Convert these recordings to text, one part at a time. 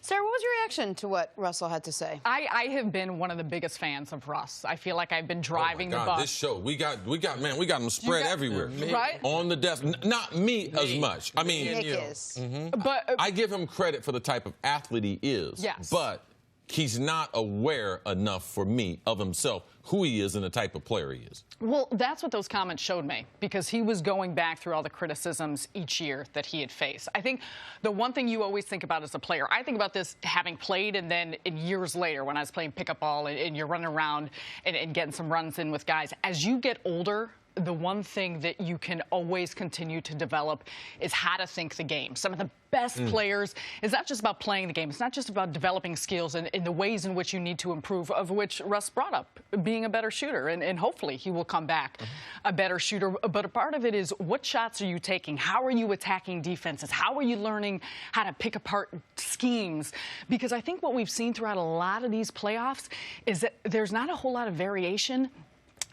Sarah, what was your reaction to what Russell had to say? I have been one of the biggest fans of Russ. I feel like I've been driving the bus. This show, we got him spread everywhere. Right? On the desk. Not me as much. I mean, Nick is. But I give him credit for the type of athlete he is. Yes. But he's not aware enough for me of himself, who he is and the type of player he is. Well, that's what those comments showed me, because he was going back through all the criticisms each year that he had faced. I think the one thing you always think about as a player, I think about this having played and then years later when I was playing pickup ball and you're running around and getting some runs in with guys. As you get older, the one thing that you can always continue to develop is how to think the game. Some of the best players, it's not just about playing the game. It's not just about developing skills and in the ways in which you need to improve, of which Russ brought up, being a better shooter. And hopefully he will come back a better shooter. But a part of it is, what shots are you taking? How are you attacking defenses? How are you learning how to pick apart schemes? Because I think what we've seen throughout a lot of these playoffs is that there's not a whole lot of variation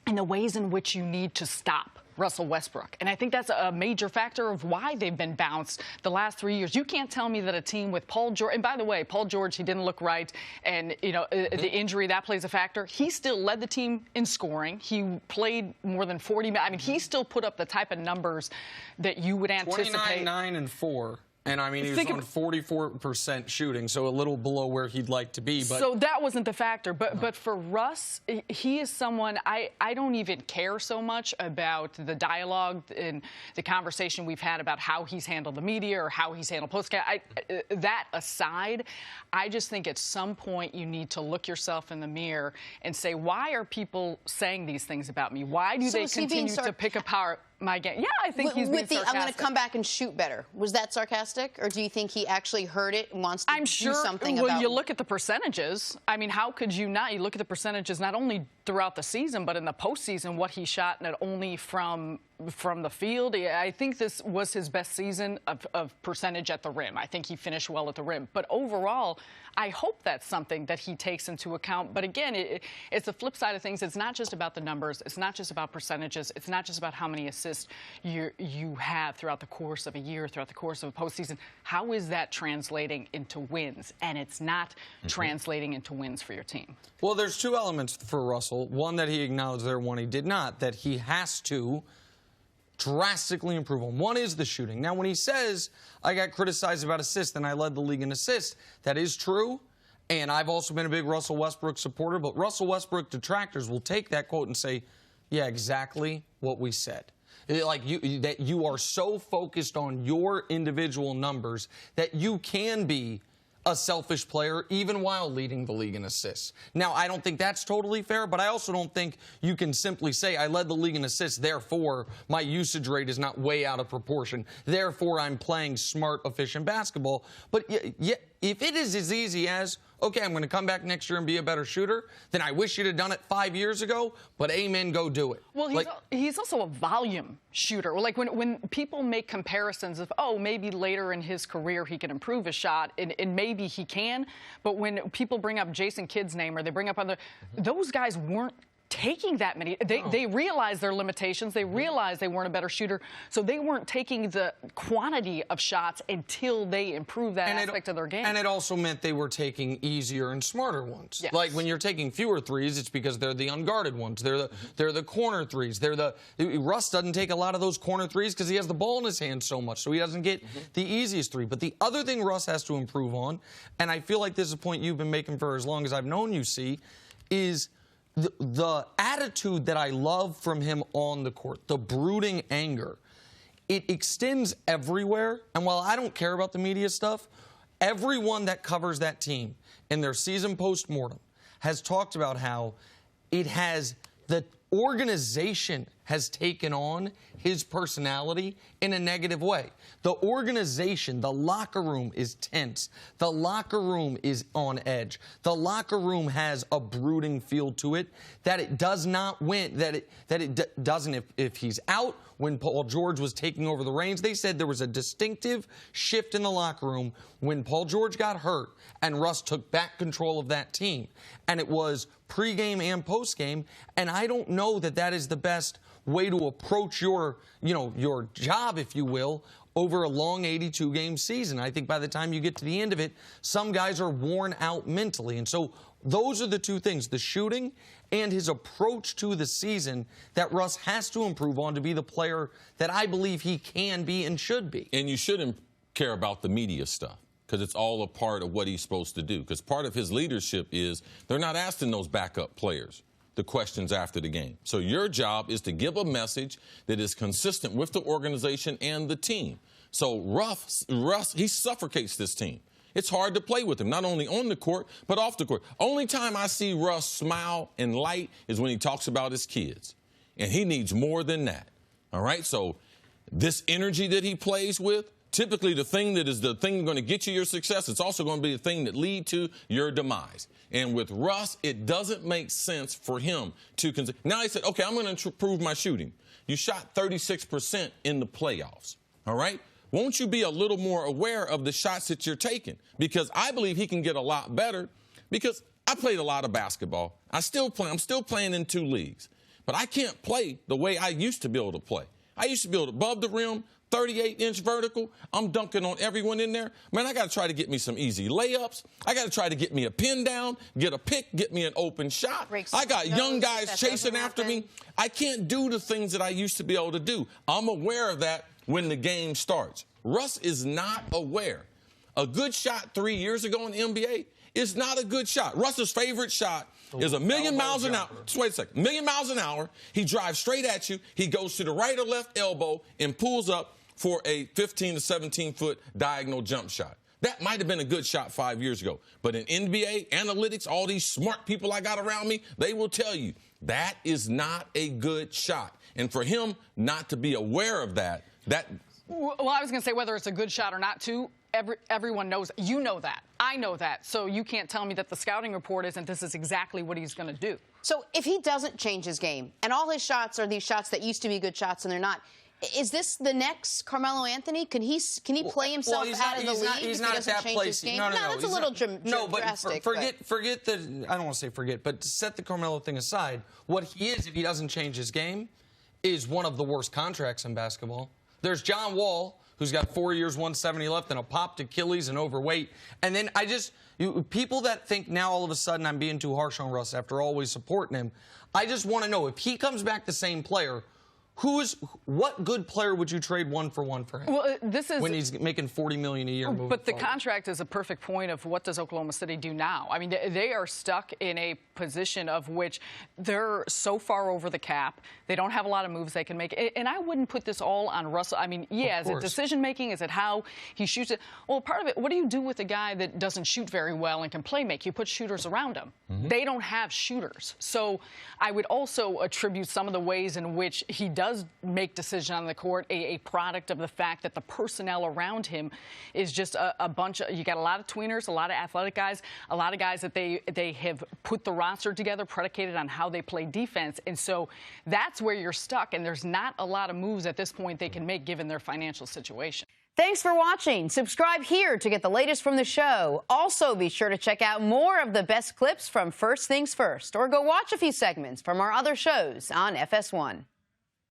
in the ways in which you need to stop Russell Westbrook. And I think that's a major factor of why they've been bounced the last 3 years. You can't tell me that a team with Paul George, and by the way, Paul George, he didn't look right, and, you know, the injury, that plays a factor. He still led the team in scoring. He played more than 40 minutes. I mean, he still put up the type of numbers that you would anticipate. 29, 9, and 4. And, I mean, he was on 44% shooting, so a little below where he'd like to be. But so that wasn't the factor. But for Russ, he is someone, I don't even care so much about the dialogue and the conversation we've had about how he's handled the media or how he's handled postgame. That aside, I just think at some point you need to look yourself in the mirror and say, why are people saying these things about me? Why do they continue to pick apart my game? Yeah, I think he's being sarcastic. I'm going to come back and shoot better. Was that sarcastic? Or do you think he actually heard it and wants to do something about it? Well, you look at the percentages. I mean, how could you not? You look at the percentages not only throughout the season, but in the postseason, what he shot not only from the field. I think this was his best season of percentage at the rim. I think he finished well at the rim. But overall, I hope that's something that he takes into account. But again, it's the flip side of things. It's not just about the numbers. It's not just about percentages. It's not just about how many assists you have throughout the course of a year, throughout the course of a postseason. How is that translating into wins? And it's not translating into wins for your team. Well, there's two elements for Russell. One that he acknowledged there, one he did not, that he has to drastically improve on. One is the shooting. Now, when he says, I got criticized about assists and I led the league in assists, that is true. And I've also been a big Russell Westbrook supporter. But Russell Westbrook detractors will take that quote and say, yeah, exactly what we said. Like that you are so focused on your individual numbers that you can be a selfish player even while leading the league in assists. Now, I don't think that's totally fair, but I also don't think you can simply say, I led the league in assists, therefore my usage rate is not way out of proportion. Therefore, I'm playing smart, efficient basketball. But if it is as easy as, okay, I'm going to come back next year and be a better shooter, then I wish you'd have done it 5 years ago, but amen, go do it. Well, he's also a volume shooter. Like when people make comparisons of, oh, maybe later in his career he can improve his shot, and maybe he can, but when people bring up Jason Kidd's name or they bring up other, those guys weren't taking that many. They realized their limitations. They realized they weren't a better shooter, so they weren't taking the quantity of shots until they improved that aspect of their game. And it also meant they were taking easier and smarter ones. Yes. Like when you're taking fewer threes, it's because they're the unguarded ones. They're the corner threes. Russ doesn't take a lot of those corner threes because he has the ball in his hand so much, so he doesn't get the easiest three. But the other thing Russ has to improve on, and I feel like this is a point you've been making for as long as I've known you, C, is the attitude that I love from him on the court, the brooding anger, it extends everywhere. And while I don't care about the media stuff, everyone that covers that team in their season postmortem has talked about how the organization has taken on his personality in a negative way. The organization, the locker room is tense. The locker room is on edge. The locker room has a brooding feel to it that it does not win, that it doesn't if he's out. When Paul George was taking over the reins, they said there was a distinctive shift in the locker room when Paul George got hurt and Russ took back control of that team. And it was pregame and postgame, and I don't know that that is the best way to approach your job, if you will, over a long 82-game season. I think by the time you get to the end of it, some guys are worn out mentally. And so those are the two things, the shooting and his approach to the season, that Russ has to improve on to be the player that I believe he can be and should be. And you shouldn't care about the media stuff, because it's all a part of what he's supposed to do. Because part of his leadership is they're not asking those backup players the questions after the game. So your job is to give a message that is consistent with the organization and the team. So Russ, he suffocates this team. It's hard to play with him, not only on the court, but off the court. Only time I see Russ smile and light is when he talks about his kids. And he needs more than that. All right? So this energy that he plays with, typically the thing that is the thing going to get you your success, it's also going to be the thing that lead to your demise. And with Russ, it doesn't make sense for him to consider. Now he said, okay, I'm going to improve my shooting. You shot 36% in the playoffs. All right? Won't you be a little more aware of the shots that you're taking? Because I believe he can get a lot better, because I played a lot of basketball. I'm still playing in 2 leagues. But I can't play the way I used to be able to play. I used to be able to above the rim, 38-inch vertical. I'm dunking on everyone in there. Man, I got to try to get me some easy layups. I got to try to get me a pin down, get a pick, get me an open shot. I got young guys chasing after me. I can't do the things that I used to be able to do. I'm aware of that when the game starts. Russ is not aware. A good shot 3 years ago in the NBA is not a good shot. Russ's favorite shot is a million miles an hour. Just wait a second. 1,000,000 miles an hour. He drives straight at you. He goes to the right or left elbow and pulls up for a 15 to 17-foot diagonal jump shot. That might have been a good shot 5 years ago. But in NBA analytics, all these smart people I got around me, they will tell you that is not a good shot. And for him not to be aware of that. Well, I was going to say, whether it's a good shot or not, too, everyone knows. You know that. I know that. So you can't tell me that the scouting report isn't this is exactly what he's going to do. So if he doesn't change his game, and all his shots are these shots that used to be good shots and they're not, is this the next Carmelo Anthony? Can he play himself out of the league? He's not at that place. No, that's a little drastic. Forget the, I don't want to say forget, but set the Carmelo thing aside. What he is, if he doesn't change his game, is one of the worst contracts in basketball. There's John Wall, who's got 4 years, 170 left, and a popped Achilles and overweight. And then people that think now all of a sudden I'm being too harsh on Russ after always supporting him, I just want to know, if he comes back the same player, what good player would you trade 1-for-1 for him? Well, this is when he's making $40 million a year. But the contract is a perfect point of what does Oklahoma City do now? I mean, they are stuck in a position of which they're so far over the cap. They don't have a lot of moves they can make. And I wouldn't put this all on Russell. I mean, yeah, is it decision making? Is it how he shoots it? Well, part of it, what do you do with a guy that doesn't shoot very well and can play make? You put shooters around him. Mm-hmm. They don't have shooters. So I would also attribute some of the ways in which he does make decisions on the court a product of the fact that the personnel around him is just a bunch of, you got a lot of tweeners, a lot of athletic guys, a lot of guys that they have put the roster together predicated on how they play defense. And so that's where you're stuck, and there's not a lot of moves at this point they can make given their financial situation. Thanks for watching. Subscribe here to get the latest from the show. Also, be sure to check out more of the best clips from First Things First, or go watch a few segments from our other shows on FS1.